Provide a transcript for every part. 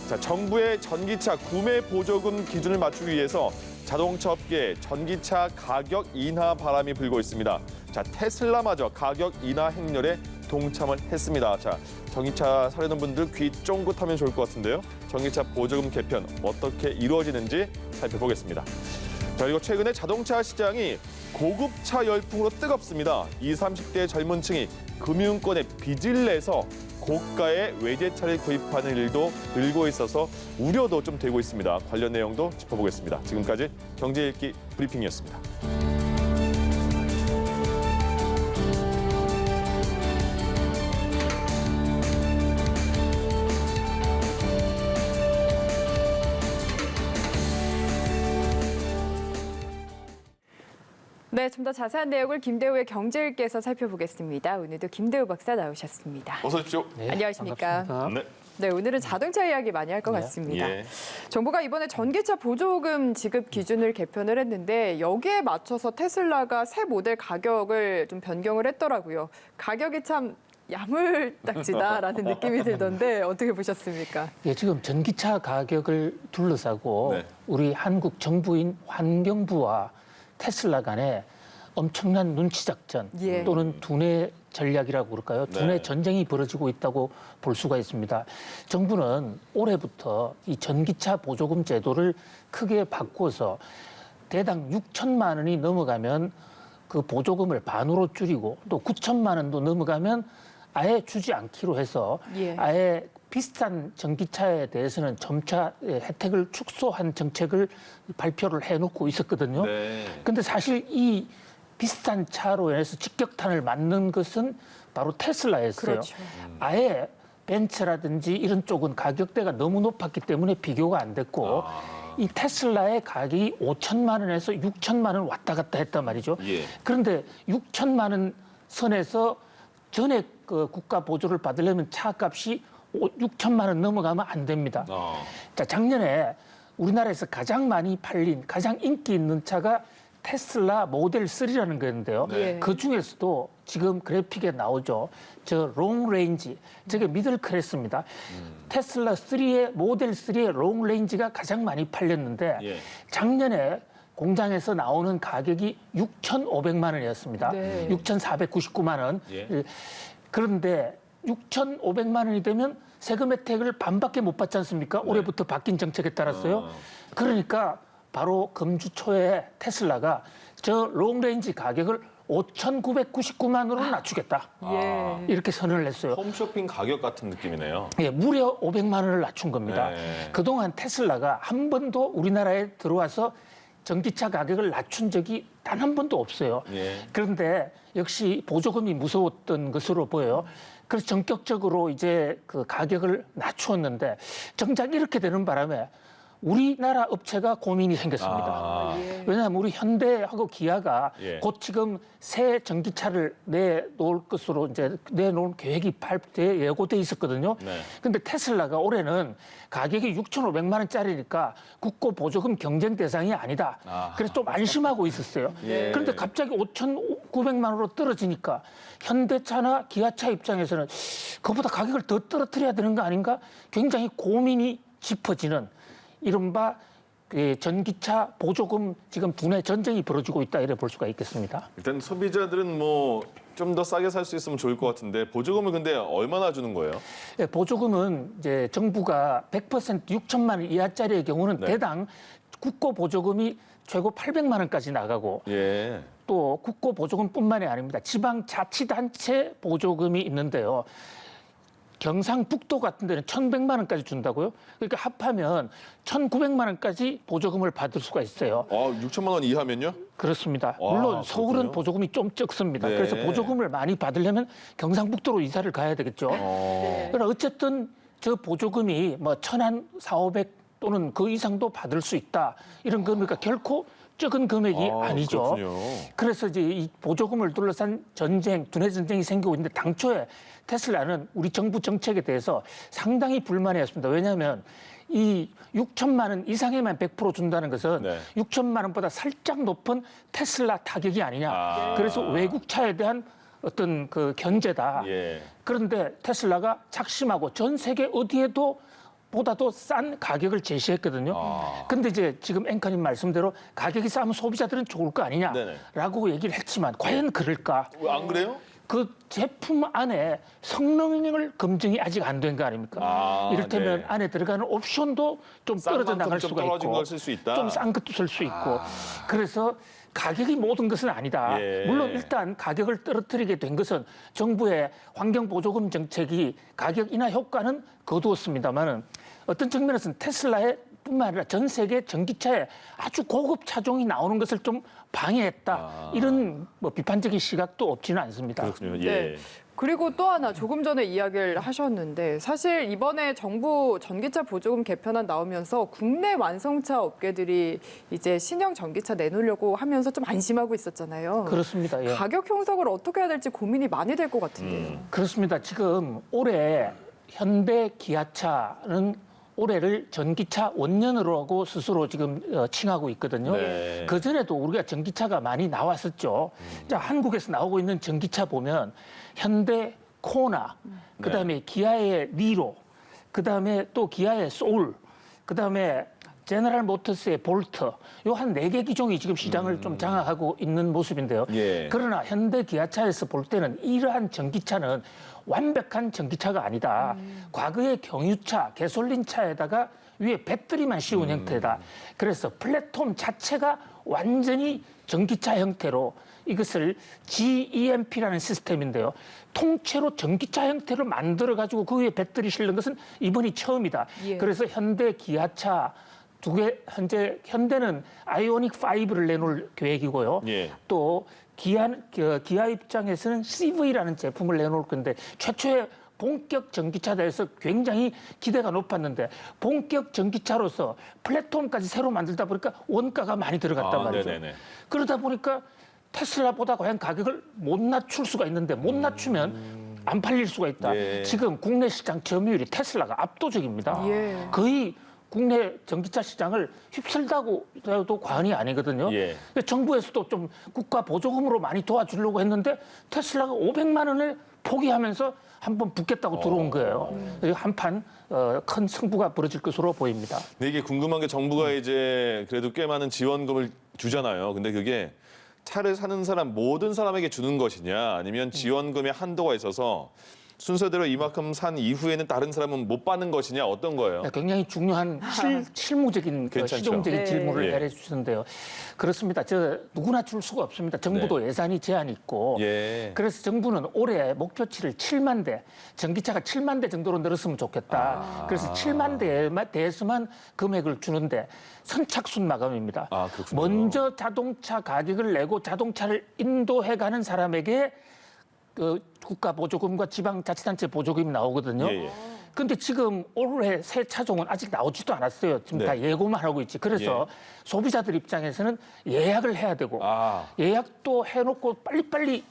자, 정부의 전기차 구매 보조금 기준을 맞추기 위해서 자동차 업계에 전기차 가격 인하 바람이 불고 있습니다. 자, 테슬라마저 가격 인하 행렬에 동참을 했습니다. 자, 전기차 사려는 분들 귀 쫑긋하면 좋을 것 같은데요. 전기차 보조금 개편 어떻게 이루어지는지 살펴보겠습니다. 자, 그리고 최근에 자동차 시장이 고급차 열풍으로 뜨겁습니다. 20, 30대 젊은 층이 금융권에 빚을 내서 고가의 외제차를 구입하는 일도 늘고 있어서 우려도 좀 되고 있습니다. 관련 내용도 짚어보겠습니다. 지금까지 경제 읽기 브리핑이었습니다. 네, 좀 더 자세한 내용을 김대우의 경제일기에서 살펴보겠습니다. 오늘도 김대우 박사 나오셨습니다. 어서 오십시오. 네, 안녕하십니까? 반갑습니다. 네. 네, 오늘은 자동차 이야기 많이 할 것 같습니다. 예. 정부가 이번에 전기차 보조금 지급 기준을 개편을 했는데 여기에 맞춰서 테슬라가 새 모델 가격을 좀 변경을 했더라고요. 가격이 참 야물딱지다라는 느낌이 들던데 어떻게 보셨습니까? 예, 지금 전기차 가격을 둘러싸고 네. 우리 한국 정부인 환경부와 테슬라 간에 엄청난 눈치 작전 예. 또는 두뇌 전략이라고 그럴까요? 두뇌 네. 전쟁이 벌어지고 있다고 볼 수가 있습니다. 정부는 올해부터 이 전기차 보조금 제도를 크게 바꿔서 대당 6천만 원이 넘어가면 그 보조금을 반으로 줄이고 또 9천만 원도 넘어가면 아예 주지 않기로 해서 예. 아예 비슷한 전기차에 대해서는 점차 혜택을 축소한 정책을 발표를 해놓고 있었거든요. 네. 근데 사실 이 비슷한 차로 인해서 직격탄을 맞는 것은 바로 테슬라였어요. 그렇죠. 아예 벤츠라든지 이런 쪽은 가격대가 너무 높았기 때문에 비교가 안 됐고 이 테슬라의 가격이 5천만 원에서 6천만 원 왔다 갔다 했단 말이죠. 예. 그런데 6천만 원 선에서 전액 그 국가 보조를 받으려면 차값이 6천만 원 넘어가면 안 됩니다. 자, 작년에 우리나라에서 가장 많이 팔린, 가장 인기 있는 차가 테슬라 모델 3라는 거였는데요. 네. 그 중에서도 지금 그래픽에 나오죠. 저 롱레인지, 저게 미들 클래스입니다. 테슬라 3의 모델 3의 롱레인지가 가장 많이 팔렸는데 예. 작년에 공장에서 나오는 가격이 6,500만 원이었습니다. 네. 6,499만 원. 예. 그런데 6,500만 원이 되면 세금 혜택을 반밖에 못 받지 않습니까? 올해부터 바뀐 정책에 따랐어요. 그러니까 바로 금주 초에 테슬라가 저 롱레인지 가격을 5,999만 원으로 낮추겠다. 예. 이렇게 선언을 했어요. 홈쇼핑 가격 같은 느낌이네요. 예, 무려 500만 원을 낮춘 겁니다. 네. 그동안 테슬라가 한 번도 우리나라에 들어와서 전기차 가격을 낮춘 적이 단 한 번도 없어요. 예. 그런데 역시 보조금이 무서웠던 것으로 보여요. 그래서 전격적으로 이제 그 가격을 낮추었는데 정작 이렇게 되는 바람에 우리나라 업체가 고민이 생겼습니다. 아. 예. 왜냐하면 우리 현대하고 기아가 예. 곧 지금 새 전기차를 내놓을 것으로 이제 내놓을 계획이 예고돼 있었거든요. 네. 근데 테슬라가 올해는 가격이 6,500만 원짜리니까 국고 보조금 경쟁 대상이 아니다. 아. 그래서 좀 안심하고 있었어요. 예. 그런데 갑자기 5,900만 원으로 떨어지니까 현대차나 기아차 입장에서는 그보다 가격을 더 떨어뜨려야 되는 거 아닌가? 굉장히 고민이 짚어지는 이른바 전기차 보조금 지금 두뇌 전쟁이 벌어지고 있다 이래 볼 수가 있겠습니다. 일단 소비자들은 뭐 좀 더 싸게 살 수 있으면 좋을 것 같은데 보조금을 근데 얼마나 주는 거예요? 예, 보조금은 이제 정부가 100% 6천만 원 이하짜리의 경우는 네. 대당 국고 보조금이 최고 800만 원까지 나가고 예. 또 국고 보조금뿐만이 아닙니다. 지방자치단체 보조금이 있는데요. 경상북도 같은 데는 1,100만 원까지 준다고요? 그러니까 합하면 1,900만 원까지 보조금을 받을 수가 있어요. 6천만 원 이하면요? 그렇습니다. 와, 물론 서울은 그렇군요. 보조금이 좀 적습니다. 네. 그래서 보조금을 많이 받으려면 경상북도로 이사를 가야 되겠죠. 그러나 어쨌든 저 보조금이 뭐 1,000원, 4,500 또는 그 이상도 받을 수 있다. 이런 겁니까? 결코 적은 금액이 아니죠. 그렇군요. 그래서 이제 이 보조금을 둘러싼 전쟁, 두뇌 전쟁이 생기고 있는데 당초에 테슬라는 우리 정부 정책에 대해서 상당히 불만이었습니다. 왜냐하면 이 6천만 원 이상에만 100% 준다는 것은 네. 6천만 원보다 살짝 높은 테슬라 타격이 아니냐. 아. 그래서 외국차에 대한 어떤 그 견제다. 예. 그런데 테슬라가 작심하고 전 세계 어디에도 보다도 싼 가격을 제시했거든요. 근데 이제 지금 앵커님 말씀대로 가격이 싸면 소비자들은 좋을 거 네네. 아니냐라고 얘기를 했지만 과연 그럴까? 안 그래요? 그 제품 안에 성능을 검증이 아직 안 된 거 아닙니까? 이를테면 네. 안에 들어가는 옵션도 좀 싼 떨어져 만큼 나갈 좀 수가 떨어진 있고 걸 쓸 수 있다. 좀 싼 것도 쓸 수 있고 그래서 가격이 모든 것은 아니다. 예. 물론 일단 가격을 떨어뜨리게 된 것은 정부의 환경보조금 정책이 가격 인하 효과는 거두었습니다만 어떤 측면에서는 테슬라의 뿐만 아니라 전 세계 전기차에 아주 고급 차종이 나오는 것을 좀 방해했다. 이런 뭐 비판적인 시각도 없지는 않습니다. 그렇군요. 예. 네. 그리고 또 하나 조금 전에 이야기를 하셨는데 사실 이번에 정부 전기차 보조금 개편안 나오면서 국내 완성차 업계들이 이제 신형 전기차 내놓으려고 하면서 좀 안심하고 있었잖아요. 그렇습니다. 예. 가격 형성을 어떻게 해야 될지 고민이 많이 될 것 같은데요. 그렇습니다. 지금 올해 현대 기아차는 올해를 전기차 원년으로 하고 스스로 지금 칭하고 있거든요. 네. 그전에도 우리가 전기차가 많이 나왔었죠. 자, 한국에서 나오고 있는 전기차 보면 현대 코나, 그다음에 기아의 니로, 그다음에 또 기아의 소울, 그다음에 제너럴 모터스의 볼트, 요 한 4개 기종이 지금 시장을 좀 장악하고 있는 모습인데요. 예. 그러나 현대 기아차에서 볼 때는 이러한 전기차는 완벽한 전기차가 아니다. 과거의 경유차, 개솔린차에다가 위에 배터리만 씌운 형태다. 그래서 플랫폼 자체가 완전히 전기차 형태로 이것을 GEMP라는 시스템인데요. 통째로 전기차 형태로 만들어가지고 그 위에 배터리 실는 것은 이번이 처음이다. 예. 그래서 현대 기아차 두 개, 현대는 아이오닉 5를 내놓을 계획이고요. 예. 또 기아 입장에서는 CV라는 제품을 내놓을 건데 최초의 본격 전기차에 대해서 굉장히 기대가 높았는데 본격 전기차로서 플랫폼까지 새로 만들다 보니까 원가가 많이 들어갔단 말이죠. 네네네. 그러다 보니까 테슬라보다 과연 가격을 못 낮출 수가 있는데 못 낮추면 안 팔릴 수가 있다. 예. 지금 국내 시장 점유율이 테슬라가 압도적입니다. 예. 거의 국내 전기차 시장을 휩쓸다고 해도 과언이 아니거든요. 예. 정부에서도 좀 국가 보조금으로 많이 도와주려고 했는데 테슬라가 500만 원을 포기하면서 한번 붙겠다고 들어온 거예요. 한판 큰 승부가 벌어질 것으로 보입니다. 근데 이게 궁금한 게 정부가 이제 그래도 꽤 많은 지원금을 주잖아요. 근데 그게 차를 사는 사람 모든 사람에게 주는 것이냐 아니면 지원금의 한도가 있어서 순서대로 이만큼 산 이후에는 다른 사람은 못 받는 것이냐 어떤 거예요? 굉장히 중요한 실무적인 괜찮죠? 실용적인 네. 질문을 예. 해주시는데요. 그렇습니다. 누구나 줄 수가 없습니다. 정부도 예산이 제한이 있고 예. 그래서 정부는 올해 목표치를 7만 대, 전기차가 7만 대 정도로 늘었으면 좋겠다. 그래서 7만 대에 대해서만 금액을 주는데 선착순 마감입니다. 그렇군요. 먼저 자동차 가격을 내고 자동차를 인도해가는 사람에게 그 국가 보조금과 지방자치단체 보조금이 나오거든요. 예, 예. 근데 지금 올해 새 차종은 아직 나오지도 않았어요. 지금 네. 다 예고만 하고 있지. 그래서 소비자들 입장에서는 예약을 해야 되고 예약도 해놓고 빨리빨리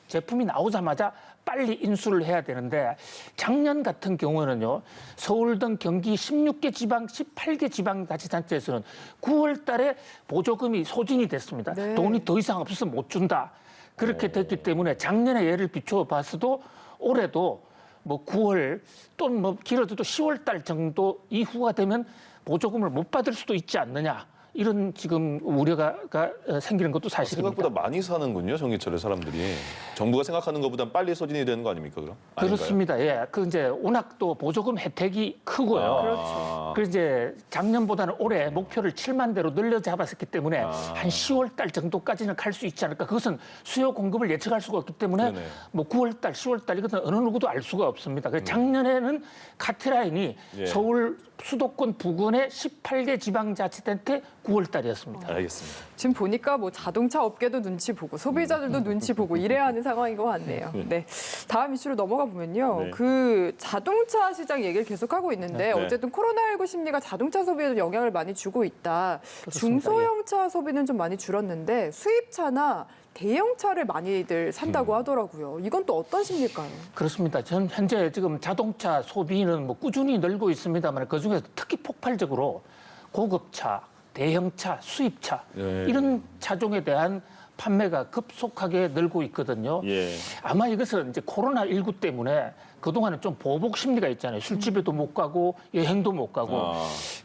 제품이 나오자마자 빨리 인수를 해야 되는데 작년 같은 경우는요. 서울 등 경기 16개 지방, 18개 지방자치단체에서는 9월 달에 보조금이 소진이 됐습니다. 네. 돈이 더 이상 없어서 못 준다. 그렇게 됐기 때문에 작년에 예를 비춰봤어도 올해도 뭐 9월 또는 뭐 길어도 10월 달 정도 이후가 되면 보조금을 못 받을 수도 있지 않느냐. 이런 지금 우려가 생기는 것도 사실입니다. 생각보다 많이 사는군요, 전기차를 사람들이. 정부가 생각하는 것보다 빨리 소진이 되는 거 아닙니까, 그럼? 아닌가요? 그렇습니다. 예. 이제 워낙 또 보조금 혜택이 크고요. 그렇죠. 그 이제 작년보다는 올해 목표를 7만 대로 늘려 잡았었기 때문에 한 10월 달 정도까지는 갈 수 있지 않을까. 그것은 수요 공급을 예측할 수가 없기 때문에 네네. 뭐 9월 달, 10월 달 이것은 어느 누구도 알 수가 없습니다. 그래서 작년에는 카트라인이 예. 서울 수도권 부근의 18개 지방자치단체 9월 달이었습니다. 알겠습니다. 지금 보니까 뭐 자동차 업계도 눈치 보고 소비자들도 눈치 보고 이래야 하는 상황인 것 같네요. 네. 다음 이슈로 넘어가 보면요. 네. 그 자동차 시장 얘기를 계속하고 있는데 네. 어쨌든 코로나19 심리가 자동차 소비에도 영향을 많이 주고 있다. 그렇습니다. 중소형차 소비는 좀 많이 줄었는데 수입차나 대형차를 많이들 산다고 하더라고요. 이건 또 어떤 심리일까요? 그렇습니다. 현재 지금 자동차 소비는 뭐 꾸준히 늘고 있습니다만 그중에서 특히 폭발적으로 고급차, 대형차, 수입차 예. 이런 차종에 대한 판매가 급속하게 늘고 있거든요. 예. 아마 이것은 이제 코로나19 때문에 그동안은 좀 보복 심리가 있잖아요. 술집에도 못 가고 여행도 못 가고.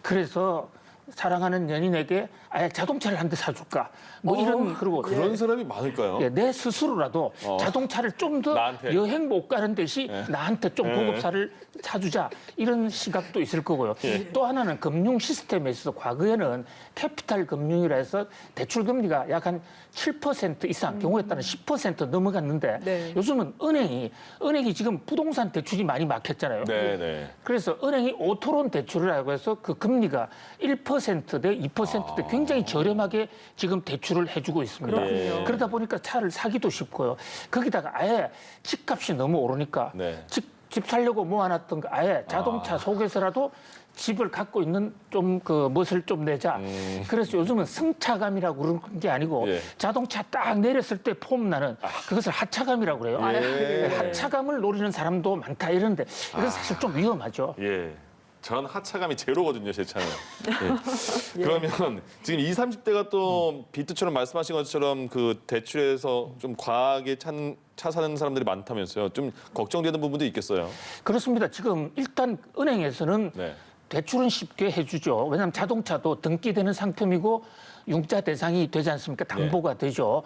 그래서 사랑하는 연인에게 아예 자동차를 한 대 사줄까? 뭐 이런 그리고 그런 사람이 많을까요? 예, 내 스스로라도 자동차를 좀 더 나한테. 여행 못 가는 대신 나한테 좀 고급차를 사주자 이런 시각도 있을 거고요. 또 하나는 금융 시스템에 있어서 과거에는 캐피탈 금융이라 해서 대출 금리가 약 한 7% 이상 경우에 따른 10% 넘어갔는데 네. 요즘은 은행이 지금 부동산 대출이 많이 막혔잖아요. 네. 그래서 은행이 오토론 대출을 하고 해서 그 금리가 1%대 2%대 굉장히 저렴하게 지금 대출을 해주고 있습니다. 그렇군요. 그러다 보니까 차를 사기도 쉽고요. 거기다가 아예 집값이 너무 오르니까 네. 집 살려고 모아놨던 거 아예 자동차 속에서라도 집을 갖고 있는 좀 그 멋을 좀 내자. 그래서 요즘은 승차감이라고 그러는 게 아니고 예. 자동차 딱 내렸을 때 폼 나는 그것을 하차감이라고 그래요. 예. 하차감을 노리는 사람도 많다 이러는데 이건 사실 좀 위험하죠. 예. 전 하차감이 제로거든요, 제 차는. 예. 그러면 지금 20, 30대가 또 비트처럼 말씀하신 것처럼 그 대출에서 좀 과하게 차 사는 사람들이 많다면서요. 좀 걱정되는 부분도 있겠어요. 그렇습니다. 지금 일단 은행에서는 네. 대출은 쉽게 해주죠. 왜냐하면 자동차도 등기되는 상품이고 융자 대상이 되지 않습니까? 담보가 되죠.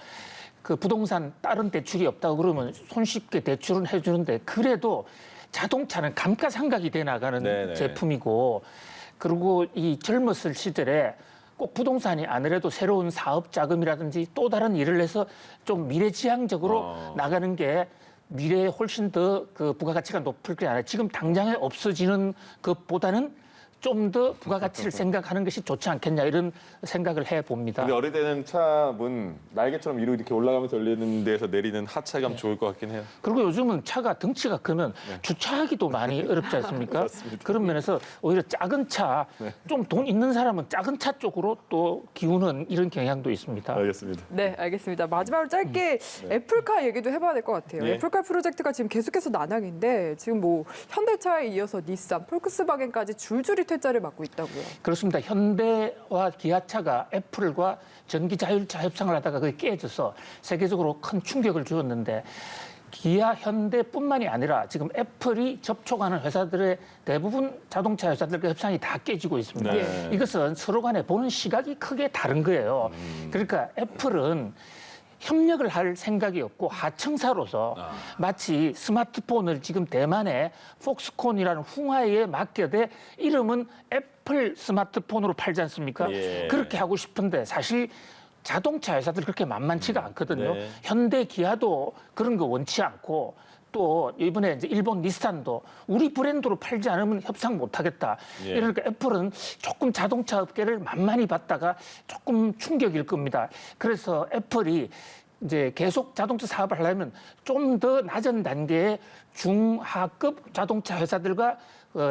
그 부동산 다른 대출이 없다고 그러면 손쉽게 대출은 해주는데 그래도 자동차는 감가상각이 돼 나가는 네네. 제품이고 그리고 이 젊었을 시절에 꼭 부동산이 아니라도 새로운 사업 자금이라든지 또 다른 일을 해서 좀 미래지향적으로 나가는 게 미래에 훨씬 더 그 부가가치가 높을 게 아니라 지금 당장에 없어지는 것보다는 좀 더 부가가치를 생각하는 것이 좋지 않겠냐 이런 생각을 해봅니다. 근데 어릴 때는 차문 날개처럼 위로 이렇게 올라가면서 열리는 데서 내리는 하차감 좋을 것 같긴 해요. 그리고 요즘은 차가 덩치가 크면 주차하기도 많이 어렵지 않습니까? 그런 면에서 오히려 작은 차, 좀 돈 있는 사람은 작은 차 쪽으로 또 기우는 이런 경향도 있습니다. 알겠습니다. 네, 알겠습니다. 마지막으로 짧게 애플카 얘기도 해봐야 될 것 같아요. 예. 애플카 프로젝트가 지금 계속해서 난항인데 지금 뭐 현대차에 이어서 닛산, 폴크스바겐까지 줄줄이 퇴짜를 맞고 있다고요. 그렇습니다. 현대와 기아차가 애플과 전기 자율차 협상을 하다가 그게 깨져서 세계적으로 큰 충격을 주었는데 기아, 현대뿐만이 아니라 지금 애플이 접촉하는 회사들의 대부분 자동차 회사들과 협상이 다 깨지고 있습니다. 네. 이것은 서로 간에 보는 시각이 크게 다른 거예요. 그러니까 애플은 협력을 할 생각이 없고 하청사로서 마치 스마트폰을 지금 대만의 폭스콘이라는 흥화에 맡겨대 이름은 애플 스마트폰으로 팔지 않습니까? 예. 그렇게 하고 싶은데 사실 자동차 회사들 그렇게 만만치가 않거든요. 네. 현대 기아도 그런 거 원치 않고 또 이번에 이제 일본 닛산도 우리 브랜드로 팔지 않으면 협상 못 하겠다. 예. 이러니까 애플은 조금 자동차 업계를 만만히 봤다가 조금 충격일 겁니다. 그래서 애플이 이제 계속 자동차 사업을 하려면 좀 더 낮은 단계의 중하급 자동차 회사들과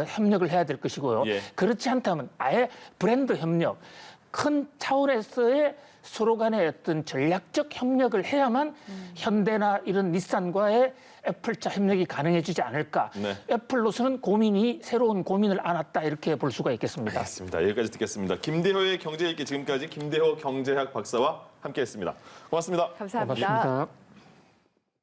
협력을 해야 될 것이고요. 예. 그렇지 않다면 아예 브랜드 협력, 큰 차원에서의 서로 간의 어떤 전략적 협력을 해야만 현대나 이런 닛산과의 애플차 협력이 가능해지지 않을까. 네. 애플로서는 새로운 고민을 안았다 이렇게 볼 수가 있겠습니다. 알겠습니다. 여기까지 듣겠습니다. 김대호의 경제 읽기 지금까지 김대호 경제학 박사와 함께했습니다. 고맙습니다. 감사합니다. 고맙습니다.